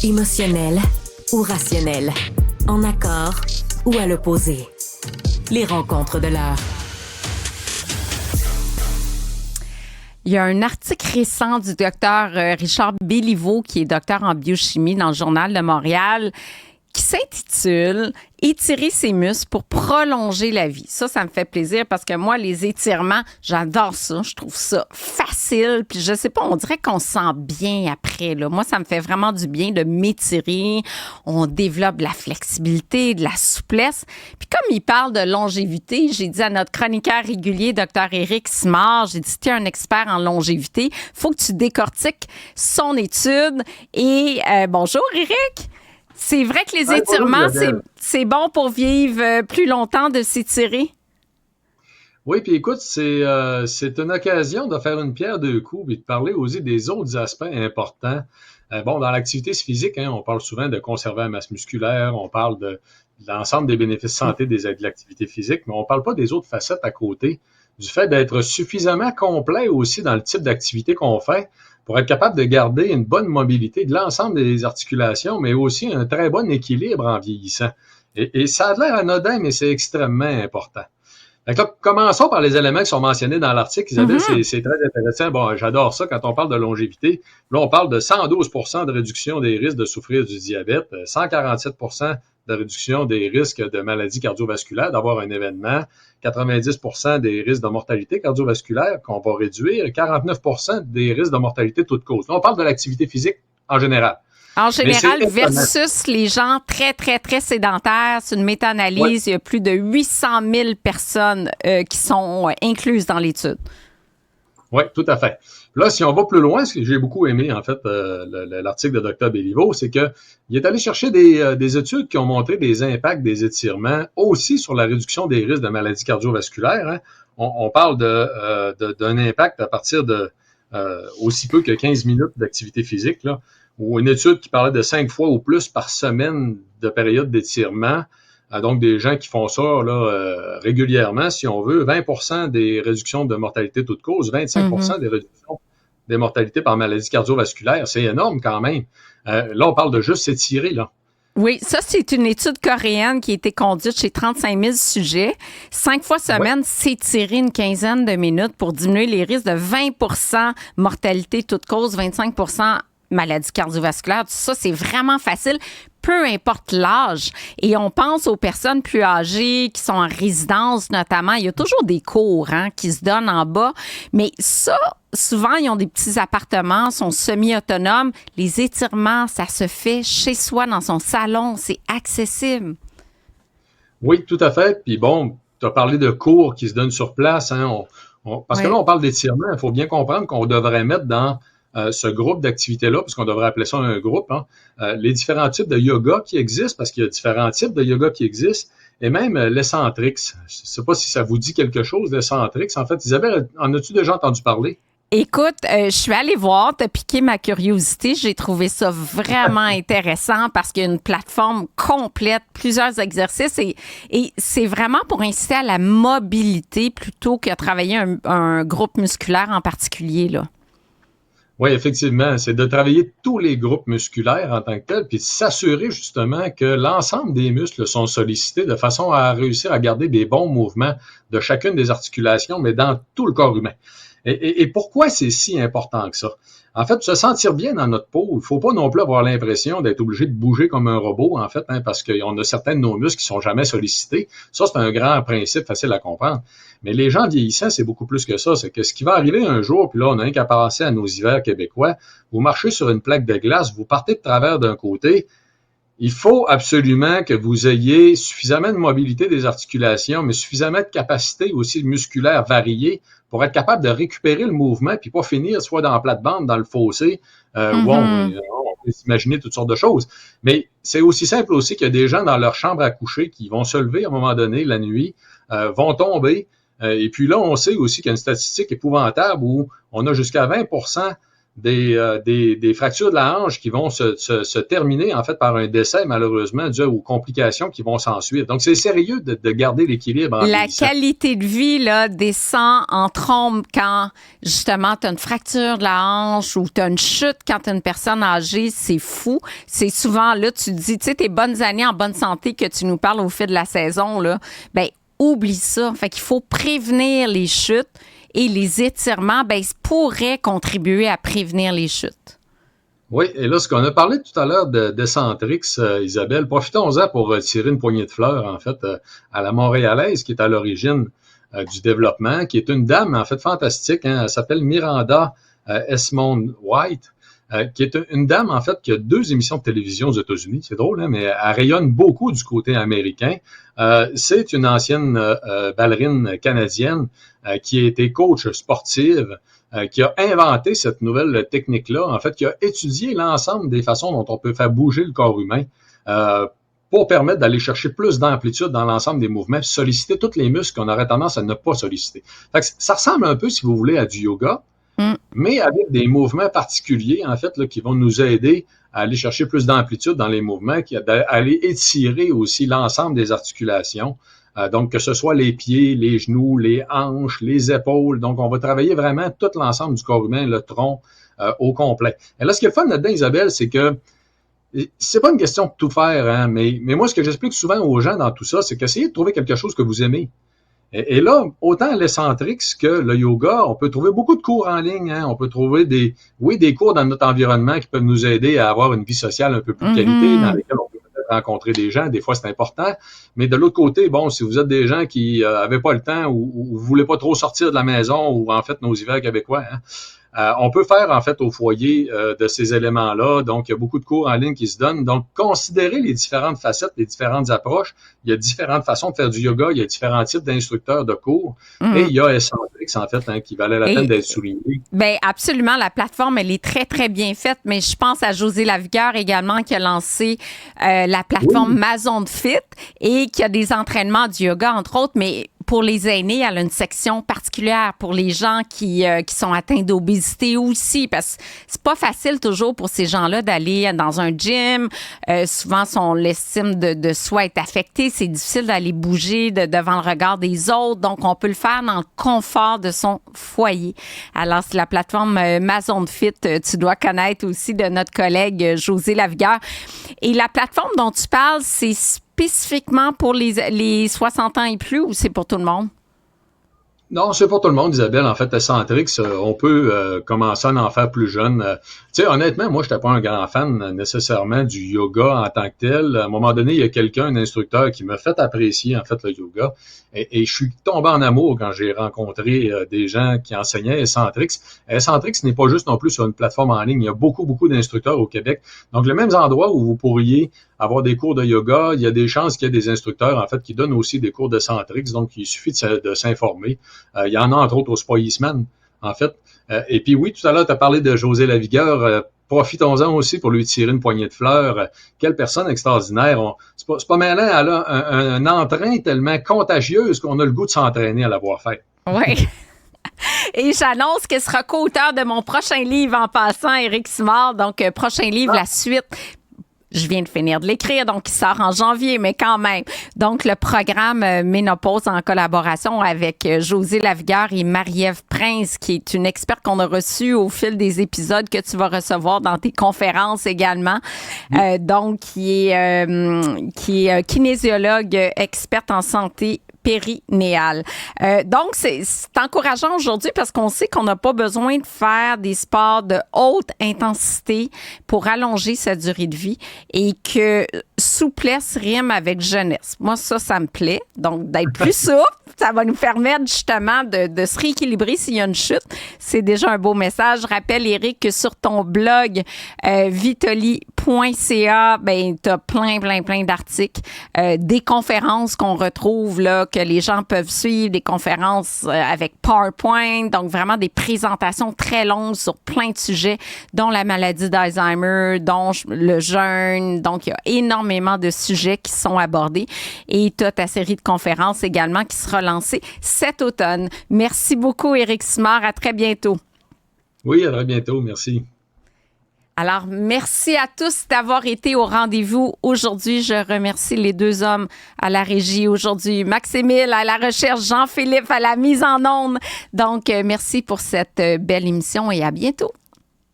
Émotionnel ou rationnel, en accord ou à l'opposé. Les rencontres de l'heure. Il y a un article récent du docteur Richard Béliveau, qui est docteur en biochimie dans le Journal de Montréal, qui s'intitule « Étirer ses muscles pour prolonger la vie ». Ça me fait plaisir parce que moi, les étirements, j'adore ça. Je trouve ça facile. Puis je sais pas, on dirait qu'on se sent bien après, là. Moi, ça me fait vraiment du bien de m'étirer. On développe de la flexibilité, de la souplesse. Puis comme il parle de longévité, j'ai dit à notre chroniqueur régulier, Dr. Éric Simard, j'ai dit, tu es un expert en longévité, faut que tu décortiques son étude. Et bonjour, Éric! C'est vrai que les étirements, c'est bon pour vivre plus longtemps de s'étirer? Oui, puis écoute, c'est une occasion de faire une pierre deux coups et de parler aussi des autres aspects importants. Dans l'activité physique, on parle souvent de conserver la masse musculaire, on parle de l'ensemble des bénéfices santé de l'activité physique, mais on parle pas des autres facettes à côté, du fait d'être suffisamment complet aussi dans le type d'activité qu'on fait, pour être capable de garder une bonne mobilité de l'ensemble des articulations, mais aussi un très bon équilibre en vieillissant. Et ça a l'air anodin, mais c'est extrêmement important. Donc là, commençons par les éléments qui sont mentionnés dans l'article. Isabelle, c'est très intéressant. Bon, j'adore ça quand on parle de longévité. Là, on parle de 112 % de réduction des risques de souffrir du diabète, 147 % de réduction des risques de maladies cardiovasculaires, d'avoir un événement, 90 % des risques de mortalité cardiovasculaire qu'on va réduire, 49 % des risques de mortalité toute cause. Là, on parle de l'activité physique en général. En général, versus les gens très, très, très sédentaires. C'est une méta-analyse. Oui. Il y a plus de 800 000 personnes qui sont incluses dans l'étude. Oui, tout à fait. Là, si on va plus loin, ce que j'ai beaucoup aimé, en fait, l'article de Dr. Béliveau, c'est qu'il est allé chercher des études qui ont montré des impacts des étirements aussi sur la réduction des risques de maladies cardiovasculaires. Hein. On parle d'un impact à partir de aussi peu que 15 minutes d'activité physique, là, ou une étude qui parlait de 5 fois ou plus par semaine de période d'étirement. Donc, des gens qui font ça là, régulièrement, si on veut, 20 % des réductions de mortalité toute cause, 25 % des réductions des mortalités par maladie cardiovasculaire. C'est énorme quand même. Là, on parle de juste s'étirer, là. Oui, ça, c'est une étude coréenne qui a été conduite chez 35 000 sujets. 5 fois semaine, s'étirer une quinzaine de minutes pour diminuer les risques de 20 % mortalité toute cause, 25 % maladie cardiovasculaire. Ça, c'est vraiment facile, peu importe l'âge. Et on pense aux personnes plus âgées qui sont en résidence, notamment. Il y a toujours des cours qui se donnent en bas. Mais ça, souvent, ils ont des petits appartements, sont semi-autonomes. Les étirements, ça se fait chez soi, dans son salon. C'est accessible. Oui, tout à fait. Puis bon, tu as parlé de cours qui se donnent sur place. Parce que là, on parle d'étirements. Il faut bien comprendre qu'on devrait mettre dans ce groupe d'activités-là, puisqu'on devrait appeler ça un groupe, les différents types de yoga qui existent, parce qu'il y a différents types de yoga qui existent, et même l'Eccentrix. Je ne sais pas si ça vous dit quelque chose, l'Eccentrix. En fait, Isabelle, en as-tu déjà entendu parler? Écoute, je suis allée voir, t'as piqué ma curiosité. J'ai trouvé ça vraiment intéressant parce qu'il y a une plateforme complète, plusieurs exercices et c'est vraiment pour inciter à la mobilité plutôt qu'à travailler un groupe musculaire en particulier, là. Oui, effectivement, c'est de travailler tous les groupes musculaires en tant que tels, puis de s'assurer justement que l'ensemble des muscles sont sollicités de façon à réussir à garder des bons mouvements de chacune des articulations, mais dans tout le corps humain. Et pourquoi c'est si important que ça? En fait, se sentir bien dans notre peau, il faut pas non plus avoir l'impression d'être obligé de bouger comme un robot, en fait, parce qu'on a certains de nos muscles qui sont jamais sollicités. Ça, c'est un grand principe facile à comprendre. Mais les gens vieillissants, c'est beaucoup plus que ça. C'est que ce qui va arriver un jour, puis là, on a rien qu'à penser à nos hivers québécois, vous marchez sur une plaque de glace, vous partez de travers d'un côté, il faut absolument que vous ayez suffisamment de mobilité des articulations, mais suffisamment de capacité aussi musculaire variée pour être capable de récupérer le mouvement puis pas finir soit dans la plate-bande, dans le fossé, où on peut s'imaginer toutes sortes de choses. Mais c'est aussi simple aussi qu'il y a des gens dans leur chambre à coucher qui vont se lever à un moment donné la nuit, vont tomber. Et puis là, on sait aussi qu'il y a une statistique épouvantable où on a jusqu'à 20 % des fractures de la hanche qui vont se terminer en fait par un décès malheureusement dû aux complications qui vont s'ensuivre. Donc c'est sérieux de garder l'équilibre. La qualité de vie là descend en trombe quand justement tu as une fracture de la hanche ou tu as une chute quand tu as une personne âgée, c'est fou. C'est souvent là tu te dis, tu sais, tes bonnes années en bonne santé que tu nous parles au fil de la saison là, ben oublie ça. Fait qu'il faut prévenir les chutes. Et les étirements, ben, pourraient contribuer à prévenir les chutes. Oui, et là, ce qu'on a parlé tout à l'heure de Centrix, Isabelle, profitons-en pour tirer une poignée de fleurs, en fait, à la Montréalaise, qui est à l'origine du développement, qui est une dame, en fait, fantastique. Hein, elle s'appelle Miranda Esmond White, qui est une dame, en fait, qui a 2 émissions de télévision aux États-Unis. C'est drôle, hein, mais elle rayonne beaucoup du côté américain. C'est une ancienne ballerine canadienne qui a été coach sportive, qui a inventé cette nouvelle technique-là, en fait, qui a étudié l'ensemble des façons dont on peut faire bouger le corps humain pour permettre d'aller chercher plus d'amplitude dans l'ensemble des mouvements, solliciter tous les muscles qu'on aurait tendance à ne pas solliciter. Fait que ça ressemble un peu, si vous voulez, à du yoga, mais avec des mouvements particuliers, en fait, là, qui vont nous aider à aller chercher plus d'amplitude dans les mouvements, à aller étirer aussi l'ensemble des articulations. Donc, que ce soit les pieds, les genoux, les hanches, les épaules. Donc, on va travailler vraiment tout l'ensemble du corps humain, le tronc au complet. Et là, ce qui est le fun là-dedans, Isabelle, c'est que c'est pas une question de tout faire, hein, mais moi, ce que j'explique souvent aux gens dans tout ça, c'est qu'essayez de trouver quelque chose que vous aimez. Et là, autant l'Eccentrix que le yoga, on peut trouver beaucoup de cours en ligne. Hein. On peut trouver des cours dans notre environnement qui peuvent nous aider à avoir une vie sociale un peu plus de qualité, dans lesquelles on peut peut-être rencontrer des gens. Des fois, c'est important. Mais de l'autre côté, bon, si vous êtes des gens qui avaient pas le temps ou vous voulez pas trop sortir de la maison ou en fait nos hivers québécois, hein, on peut faire en fait au foyer de ces éléments-là. Donc, il y a beaucoup de cours en ligne qui se donnent. Donc, considérez les différentes facettes, les différentes approches. Il y a différentes façons de faire du yoga. Il y a différents types d'instructeurs de cours. Et il y a Escentrix, en fait, hein, qui valait la peine d'être souligné. Bien, absolument. La plateforme, elle est très, très bien faite. Mais je pense à José Lavigueur également qui a lancé la plateforme Mazon Fit et qui a des entraînements du yoga, entre autres. Mais pour les aînés, elle a une section particulière pour les gens qui sont atteints d'obésité aussi, parce que c'est pas facile toujours pour ces gens-là d'aller dans un gym. Souvent, l'estime de soi est affectée. C'est difficile d'aller bouger devant le regard des autres. Donc, on peut le faire dans le confort de son foyer. Alors, c'est la plateforme Mazon Fit. Tu dois connaître aussi de notre collègue José Lavigueur. Et la plateforme dont tu parles, c'est spécifiquement pour les 60 ans et plus ou c'est pour tout le monde? Non, c'est pour tout le monde, Isabelle. En fait, Escentrix, on peut commencer à en faire plus jeune. Tu sais, honnêtement, moi, je n'étais pas un grand fan nécessairement du yoga en tant que tel. À un moment donné, il y a un instructeur, qui m'a fait apprécier, en fait, le yoga. Et je suis tombé en amour quand j'ai rencontré des gens qui enseignaient Escentrix. Escentrix n'est pas juste non plus sur une plateforme en ligne. Il y a beaucoup, beaucoup d'instructeurs au Québec. Donc, les mêmes endroits où vous pourriez avoir des cours de yoga, il y a des chances qu'il y ait des instructeurs, en fait, qui donnent aussi des cours de Centrix. Donc, il suffit de s'informer. Il y en a, entre autres, au Spa Eastman, en fait. Et puis, oui, tout à l'heure, tu as parlé de José Lavigueur. Profitons-en aussi pour lui tirer une poignée de fleurs. Quelle personne extraordinaire. C'est pas malin, elle a un entrain tellement contagieuse qu'on a le goût de s'entraîner à l'avoir fait. Oui. Et j'annonce qu'elle sera co-auteur de mon prochain livre en passant, Éric Simard. Donc, prochain livre, la suite. Je viens de finir de l'écrire, donc il sort en janvier, mais quand même. Donc, le programme Ménopause en collaboration avec José Lavigueur et Marie-Ève Prince, qui est une experte qu'on a reçue au fil des épisodes que tu vas recevoir dans tes conférences également. Donc, qui est kinésiologue, experte en santé périnéale. Donc, c'est encourageant aujourd'hui parce qu'on sait qu'on n'a pas besoin de faire des sports de haute intensité pour allonger sa durée de vie et que souplesse rime avec jeunesse. Moi, ça me plaît. Donc, d'être plus souple, ça va nous permettre justement de se rééquilibrer s'il y a une chute. C'est déjà un beau message. Je rappelle, Éric, que sur ton blog vitoli.ca, ben, tu as plein d'articles, des conférences qu'on retrouve là, que les gens peuvent suivre, des conférences avec PowerPoint, donc vraiment des présentations très longues sur plein de sujets, dont la maladie d'Alzheimer, dont le jeûne. Donc, il y a énormément de sujets qui sont abordés. Et tu as ta série de conférences également qui sera lancée cet automne. Merci beaucoup, Éric Simard. À très bientôt. Oui, à très bientôt. Merci. Alors, merci à tous d'avoir été au rendez-vous aujourd'hui. Je remercie les deux hommes à la régie aujourd'hui. Max-Émile à la recherche, Jean-Philippe à la mise en onde. Donc, merci pour cette belle émission et à bientôt.